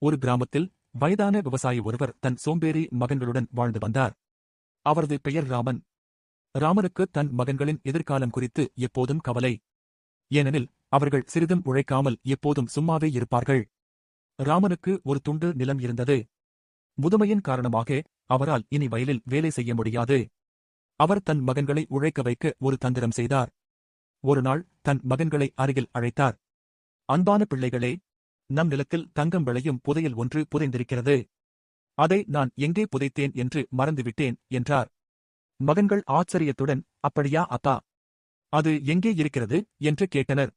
ஒரு கிராமத்தில் வயதான விவசாயி ஒருவர் தன் சோம்பேறி மகன்களுடன் வாழ்ந்து வந்தார். அவரது பெயர் ராமன். ராமனுக்கு தன் மகன்களின் எதிர்காலம் குறித்து எப்போதும் கவலை. ஏனெனில் அவர்கள் சிறிதும் உழைக்காமல் எப்போதும் சும்மாவே இருப்பார்கள். ராமனுக்கு ஒரு துண்டு நிலம் இருந்தது. முதுமையின் காரணமாக அவரால் இனி வயலில் வேலை செய்ய முடியாது. அவர் தன் மகன்களை உழைக்க வைக்க ஒரு தந்திரம் செய்தார். ஒருநாள் தன் மகன்களை அருகில் அழைத்தார். அன்பான பிள்ளைகளே, நம் நிலத்தில் தங்கம் விளையும் புதையல் ஒன்று புதைந்திருக்கிறது. அதை நான் எங்கே புதைத்தேன் என்று மறந்துவிட்டேன் என்றார். மகன்கள் ஆச்சரியத்துடன், அப்படியா அப்பா? அது எங்கே இருக்கிறது என்று கேட்டனர்.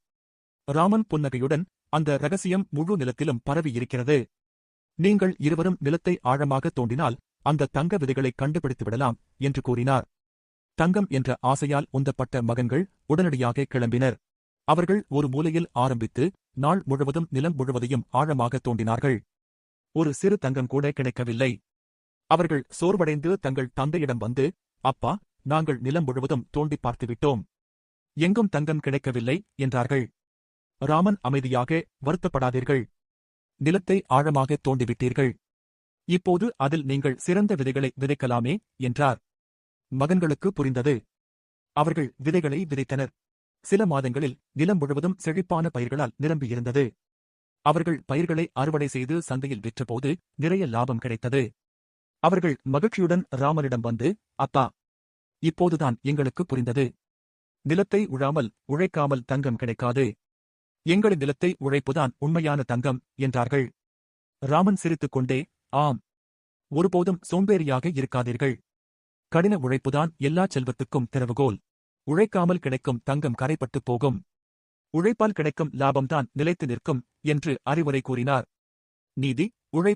ராமன் புன்னகையுடன், அந்த ரகசியம் முழு நிலத்திலும் பரவியிருக்கிறது. நீங்கள் இருவரும் நிலத்தை ஆழமாக தோண்டினால் அந்த தங்க விதைகளை கண்டுபிடித்துவிடலாம் என்று கூறினார். தங்கம் என்ற ஆசையால் உந்தப்பட்ட மகன்கள் உடனடியாக கிளம்பினர். அவர்கள் ஒரு மூலையில் ஆரம்பித்து நாள் முழுவதும் நிலம் முழுவதையும் ஆழமாக தோண்டினார்கள். ஒரு சிறு தங்கம் கூட கிடைக்கவில்லை. அவர்கள் சோர்வடைந்து தங்கள் தந்தையிடம் வந்து, அப்பா, நாங்கள் நிலம் முழுவதும் தோண்டி பார்த்துவிட்டோம். எங்கும் தங்கம் கிடைக்கவில்லை என்றார்கள். ராமன் அமைதியாக, வருத்தப்படாதீர்கள். நிலத்தை ஆழமாக தோண்டிவிட்டீர்கள். இப்போது அதில் நீங்கள் சிறந்த விதைகளை விதைக்கலாமே என்றார். மகன்களுக்கு புரிந்தது. அவர்கள் விதைகளை விதைத்தனர். சில மாதங்களில் நிலம் முழுவதும் செழிப்பான பயிர்களால் நிரம்பியிருந்தது. அவர்கள் பயிர்களை அறுவடை செய்து சந்தையில் விற்றபோது நிறைய லாபம் கிடைத்தது. அவர்கள் மகிழ்ச்சியுடன் ராமனிடம் வந்து, அப்பா, இப்போதுதான் எங்களுக்கு புரிந்தது. நிலத்தை உழாமல் உழைக்காமல் தங்கம் கிடைக்காது. எங்களின் நிலத்தை உழைப்புதான் உண்மையான தங்கம் என்றார்கள். ராமன் சிரித்துக்கொண்டே, ஆம், ஒருபோதும் சோம்பேறியாக இருக்காதீர்கள். கடின உழைப்புதான் எல்லா செல்வத்துக்கும் திறவுகோல். உழைக்காமல் கிடைக்கும் தங்கம் கரைப்பட்டுப் போகும். உழைப்பால் கிடைக்கும் லாபம்தான் நிலைத்து நிற்கும் என்று அறிவுரை கூறினார். நீதி, உழைப்பு